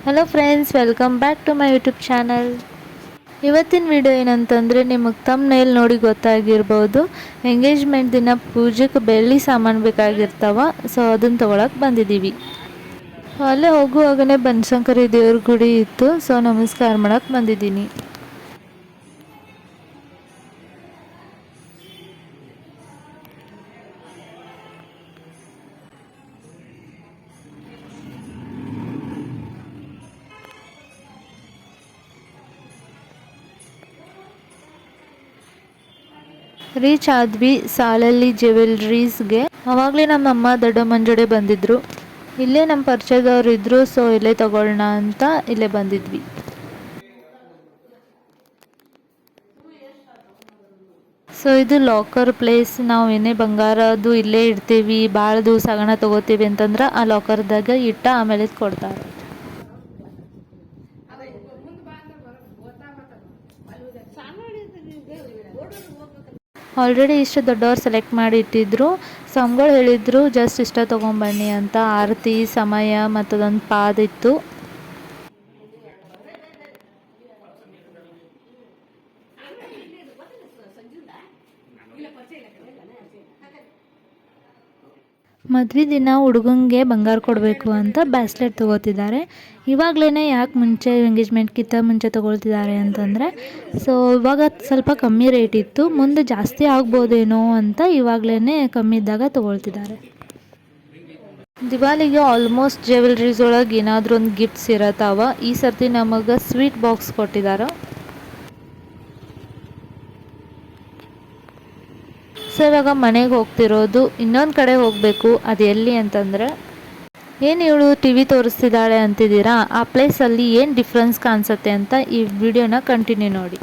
Hello friends, welcome back to my YouTube channel. ಇವತ್ತಿನ video ಏನಂತಂದರೆ ನಿಮಗೆ ಥಂಬ್ನೇಲ್ ನೋಡಿ ಗೊತ್ತಾಗಿರ್ಬೋದು. ಎಂಗೇಜ್ಮೆಂಟ್ ದಿನ ಪೂಜೆಗೆ ಬೆಳ್ಳಿ ಸಾಮಾನು ಬೇಕಾಗಿರ್ತಾವ. ಸೊ ಅದನ್ನು ತೊಗೊಳಕ್ಕೆ ಬಂದಿದ್ದೀವಿ. ಅಲ್ಲೇ ಹೋಗುವಾಗನೇ ಬನಶಂಕರಿ ದೇವ್ರ ಗುಡಿ ಇತ್ತು. ಸೊ ನಮಸ್ಕಾರ ಮಾಡೋಕ್ಕೆ ಬಂದಿದ್ದೀನಿ. ರೀಚ್ ಆದ್ವಿ ಸಾಲಲ್ಲಿ ಜ್ಯುವೆಲ್ರೀಸ್ಗೆ. ಅವಾಗಲೇ ನಮ್ಮಮ್ಮ ದೊಡ್ಡಮ್ಮನ ಜೋಡಿ ಬಂದಿದ್ರು. ಇಲ್ಲೇ ನಮ್ಮ ಪರಿಚಯದವ್ರು ಇದ್ದರು. ಸೊ ಇಲ್ಲೇ ತಗೊಳ್ಳೋಣ ಅಂತ ಇಲ್ಲೇ ಬಂದಿದ್ವಿ. ಸೊ ಇದು ಲಾಕರ್ ಪ್ಲೇಸ್. ನಾವು ಏನೇ ಬಂಗಾರದು ಇಲ್ಲೇ ಇಡ್ತೀವಿ, ಭಾಳ ದಿವಸ ಆಗಣ ತೊಗೋತೀವಿ ಅಂತಂದ್ರೆ ಆ ಲಾಕರ್ದಾಗ ಇಟ್ಟ ಆಮೇಲೆ ಕೊಡ್ತಾರೆ. ಆಲ್ರೆಡಿ ಇಷ್ಟು ದೊಡ್ಡವ್ರು ಸೆಲೆಕ್ಟ್ ಮಾಡಿ ಇಟ್ಟಿದ್ರು. ಸ್ವಾಮಿಗಳು ಹೇಳಿದ್ರು ಜಸ್ಟ್ ಇಷ್ಟ ತೊಗೊಂಬನ್ನಿ ಅಂತ. ಆರತಿ ಸಮಯ ಮತ್ತು ಅದೊಂದು ಪಾದ ಇತ್ತು. ಮದುವೆ ದಿನ ಹುಡುಗಂಗೆ ಬಂಗಾರ ಕೊಡಬೇಕು ಅಂತ ಬ್ಯಾಸ್ಲೆಟ್ ತೊಗೋತಿದ್ದಾರೆ. ಇವಾಗಲೇ ಯಾಕೆ ಮುಂಚೆ ಎಂಗೇಜ್ಮೆಂಟ್ಗಿಂತ ಮುಂಚೆ ತೊಗೊಳ್ತಿದ್ದಾರೆ ಅಂತಂದರೆ, ಸೊ ಇವಾಗ ಸ್ವಲ್ಪ ಕಮ್ಮಿ ರೇಟ್ ಇತ್ತು, ಮುಂದೆ ಜಾಸ್ತಿ ಆಗ್ಬೋದೇನೋ ಅಂತ ಇವಾಗಲೇ ಕಮ್ಮಿ ಇದ್ದಾಗ ತೊಗೊಳ್ತಿದ್ದಾರೆ. ದಿವಾಲಿಗೆ ಆಲ್ಮೋಸ್ಟ್ ಜ್ಯುವೆಲ್ರೀಸ್ ಒಳಗೆ ಏನಾದರೂ ಒಂದು ಗಿಫ್ಟ್ಸ್ ಇರತ್ತಾವ. ಈ ಸರ್ತಿ ನಮಗೆ ಸ್ವೀಟ್ ಬಾಕ್ಸ್ ಕೊಟ್ಟಿದ್ದಾರೆ. ಸೊ ಇವಾಗ ಮನೆಗೆ ಹೋಗ್ತಿರೋದು. ಇನ್ನೊಂದು ಕಡೆ ಹೋಗಬೇಕು. ಅದು ಎಲ್ಲಿ ಅಂತಂದರೆ, ಏನು ಇವಳು ಟಿ ವಿ ತೋರಿಸ್ತಿದ್ದಾಳೆ ಅಂತಿದ್ದೀರಾ, ಆ ಪ್ಲೇಸಲ್ಲಿ ಏನು ಡಿಫ್ರೆನ್ಸ್ ಕಾಣಿಸುತ್ತೆ ಅಂತ ಈ ವಿಡಿಯೋನ ಕಂಟಿನ್ಯೂ ನೋಡಿ.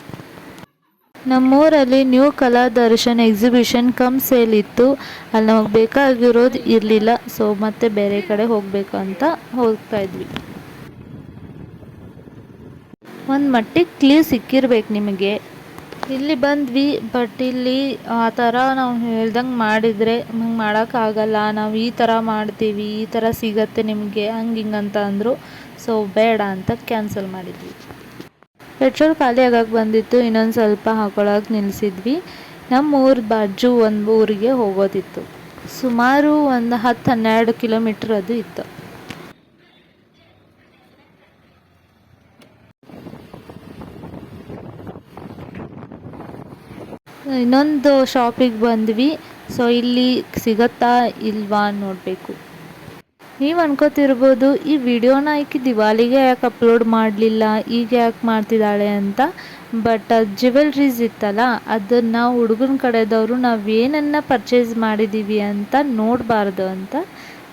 ನಮ್ಮೂರಲ್ಲಿ ನ್ಯೂ ಕಲಾ ದರ್ಶನ್ ಎಕ್ಸಿಬಿಷನ್ ಕಮ್ ಸೇಲ್ ಇತ್ತು. ಅಲ್ಲಿ ನಮಗೆ ಬೇಕಾಗಿರೋದು ಇರಲಿಲ್ಲ. ಸೊ ಮತ್ತೆ ಬೇರೆ ಕಡೆ ಹೋಗಬೇಕು ಅಂತ ಹೋಗ್ತಾ ಇದ್ವಿ. ಒಂದು ಮಟ್ಟಿಗೆ ಕ್ಲೀವ್ ಸಿಕ್ಕಿರ್ಬೇಕು ನಿಮಗೆ. ಇಲ್ಲಿ ಬಂದ್ವಿ, ಬಟ್ ಇಲ್ಲಿ ಆ ಥರ ನಾವು ಹೇಳ್ದಂಗೆ ಮಾಡಿದರೆ ಹಂಗೆ ಮಾಡೋಕ್ಕಾಗಲ್ಲ, ನಾವು ಈ ಥರ ಮಾಡ್ತೀವಿ, ಈ ಥರ ಸಿಗತ್ತೆ ನಿಮಗೆ, ಹಂಗೆ ಹಿಂಗೆ ಅಂತ ಅಂದರು. ಸೊ ಬೇಡ ಅಂತ ಕ್ಯಾನ್ಸಲ್ ಮಾಡಿದ್ವಿ. ಪೆಟ್ರೋಲ್ ಖಾಲಿ ಆಗಕ್ಕೆ ಬಂದಿತ್ತು. ಇನ್ನೊಂದು ಸ್ವಲ್ಪ ಹಾಕೊಳ್ಳೋಕೆ ನಿಲ್ಲಿಸಿದ್ವಿ. ನಮ್ಮ ಊರ ಬಾಜು ಒಂದು ಊರಿಗೆ ಹೋಗೋದಿತ್ತು. ಸುಮಾರು ಒಂದು 10-12 ಕಿಲೋಮೀಟ್ರ್ ಅದು ಇತ್ತು. ಇನ್ನೊಂದು ಶಾಪಿಗೆ ಬಂದ್ವಿ. ಸೊ ಇಲ್ಲಿ ಸಿಗತ್ತಾ ಇಲ್ವಾ ನೋಡಬೇಕು. ನೀವು ಅನ್ಕೋತಿರ್ಬೋದು ಈ ವಿಡಿಯೋನ ಈಕೆ ದಿವಾಲಿಗೆ ಯಾಕೆ ಅಪ್ಲೋಡ್ ಮಾಡಲಿಲ್ಲ, ಈಗ ಯಾಕೆ ಮಾಡ್ತಿದ್ದಾಳೆ ಅಂತ. ಬಟ್ ಜ್ಯುವೆಲ್ರೀಸ್ ಇತ್ತಲ್ಲ, ಅದನ್ನು ಹುಡುಗನ ಕಡೆದವರು ನಾವೇನನ್ನು ಪರ್ಚೇಸ್ ಮಾಡಿದ್ದೀವಿ ಅಂತ ನೋಡಬಾರ್ದು ಅಂತ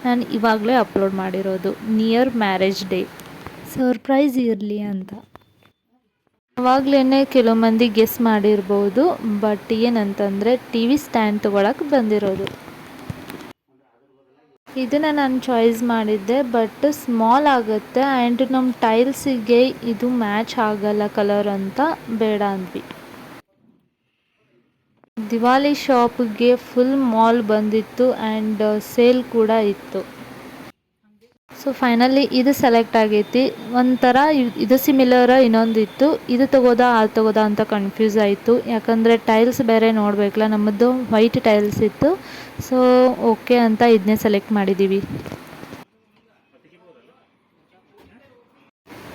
ನಾನು ಇವಾಗಲೇ ಅಪ್ಲೋಡ್ ಮಾಡಿರೋದು. ನಿಯರ್ ಮ್ಯಾರೇಜ್ ಡೇ ಸರ್ಪ್ರೈಸ್ ಇರಲಿ ಅಂತ. ಅವಾಗಲೇ ಕೆಲವು ಮಂದಿ ಗೆಸ್ ಮಾಡಿರ್ಬೋದು. ಬಟ್ ಏನಂತಂದರೆ ಟಿ ವಿ ಸ್ಟ್ಯಾಂಡ್ ತೊಗೊಳಕ್ಕೆ ಬಂದಿರೋದು. ಇದನ್ನು ನಾನು ಚಾಯ್ಸ್ ಮಾಡಿದ್ದೆ, ಬಟ್ ಸ್ಮಾಲ್ ಆಗುತ್ತೆ ಆ್ಯಂಡ್ ನಮ್ಮ ಟೈಲ್ಸಿಗೆ ಇದು ಮ್ಯಾಚ್ ಆಗಲ್ಲ ಕಲರ್ ಅಂತ ಬೇಡ ಅಂದ್ವಿ. ದಿವಾಲಿ ಶಾಪ್ಗೆ ಫುಲ್ ಮಾಲ್ ಬಂದಿತ್ತು ಆ್ಯಂಡ್ ಸೇಲ್ ಕೂಡ ಇತ್ತು. ಸೊ ಫೈನಲಿ ಇದು ಸೆಲೆಕ್ಟ್ ಆಗೈತಿ. ಒಂಥರ ಇದು ಸಿಮಿಲರ ಇನ್ನೊಂದು ಇತ್ತು. ಇದು ತಗೋದಾ ಅದು ತಗೋದಾ ಅಂತ ಕನ್ಫ್ಯೂಸ್ ಆಯಿತು. ಯಾಕಂದರೆ ಟೈಲ್ಸ್ ಬೇರೆ ನೋಡಬೇಕಲ್ಲ, ನಮ್ಮದು ವೈಟ್ ಟೈಲ್ಸ್ ಇತ್ತು. ಸೊ ಓಕೆ ಅಂತ ಇದನ್ನೇ ಸೆಲೆಕ್ಟ್ ಮಾಡಿದ್ದೀವಿ.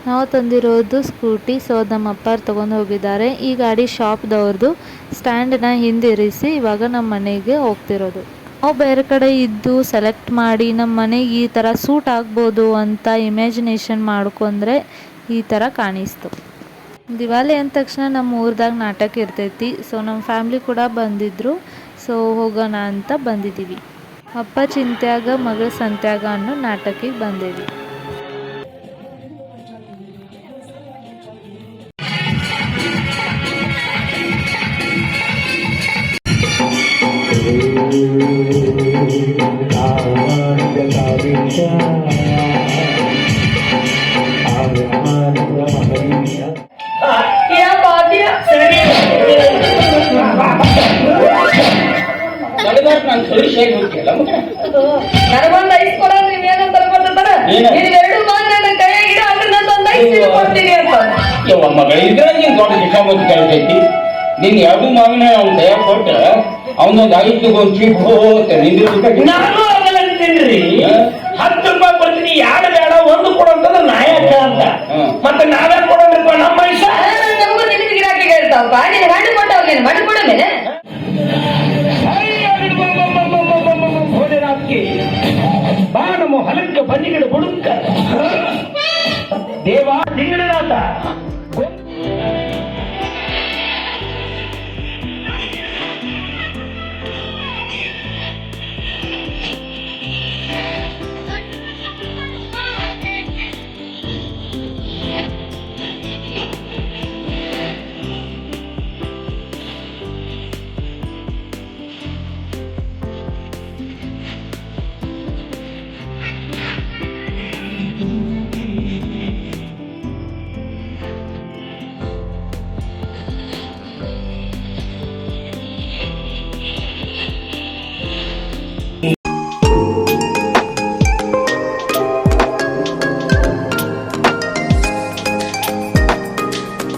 ನಾವು ತಂದಿರೋದು ಸ್ಕೂಟಿ. ಸೊ ನಮ್ಮ ಅಪ್ಪಾರು ತೊಗೊಂಡು ಹೋಗಿದ್ದಾರೆ. ಈ ಗಾಡಿ ಶಾಪ್ದವ್ರದ್ದು. ಸ್ಟ್ಯಾಂಡನ್ನ ಹಿಂದಿರಿಸಿ ಇವಾಗ ನಮ್ಮ ಮನೆಗೆ ಹೋಗ್ತಿರೋದು. ನಾವು ಬೇರೆ ಕಡೆ ಇದ್ದು ಸೆಲೆಕ್ಟ್ ಮಾಡಿ ನಮ್ಮ ಮನೆಗೆ ಈ ಥರ ಸೂಟ್ ಆಗ್ಬೋದು ಅಂತ ಇಮ್ಯಾಜಿನೇಷನ್ ಮಾಡ್ಕೊಂಡ್ರೆ ಈ ಥರ ಕಾಣಿಸ್ತು. ದಿವಾಲಿ ಅಂದ ತಕ್ಷಣ ನಮ್ಮ ಊರ್ದಾಗ ನಾಟಕ ಇರ್ತೈತಿ. ಸೊ ನಮ್ಮ ಫ್ಯಾಮ್ಲಿ ಕೂಡ ಬಂದಿದ್ದರು. ಸೊ ಹೋಗೋಣ ಅಂತ ಬಂದಿದ್ದೀವಿ. ಅಪ್ಪ ಚಿಂತ್ಯಾಗ ಮಗಳ ಸಂತ್ಯಾಗ ಅನ್ನೋ ನಾಟಕಕ್ಕೆ ಬಂದೇವಿ. ನನಗೊಂದು ಐಸ್ ಕೊಡೋದು ನೀವೇನಂತ ಅನ್ಕೊಳ್ತಾರ. ನೀವು ಎರಡು ಮಾತ್ರ ನನ್ನ ಕೈಯಾಗ ಇಡ ಅಂದ್ರೆ ನಾನು ಒಂದ್ ಮಗಳ ಇದ್ರೆ ನೀನ್ ದೊಡ್ಡ ಶಿಕ್ಷಾಮತಿ ಕೆಲಸ ಐತಿ. ನಿನ್ ಎರಡು ಮಾವಿನ ಅವ್ನ ಕೈಯಾಗ ಕೊಟ್ಟು ಅವನೊಂದು 5 ಚೀಪ್ ಹೋಗುತ್ತೆ ನಿಂದಿರ್ಬೇಕು. ನಾನು ಅದನ್ನ ಅಂತೀನ್ರಿ, 10 ರೂಪಾಯಿ ಕೊಡ್ತೀನಿ, 2 ಬೇಡ 1 ಕೊಡು ಅಂತಂದ್ರೆ ನಾಯಕ ಅಂತ. ಮತ್ತೆ ನಾವೇ ಕೊಡೋದ್ರಪ್ಪ ನಮ್ಮ ಮನುಷ್ಯ. ನಮಗೂ ನಿನ್ನ ಗಿರಾಕಿ ಹೇಳ್ತಾವಪ್ಪ, ನೀನು ಗಂಡು ಕೊಟ್ಟವ್ರು ಮಣ್ಣು ಕೊಡ ಮೇಲೆ ಬಾ ನಮ್ಮ ಹೊಲಕ್ಕೆ ಬನ್ನಿಗಳು ಹುಡುಕ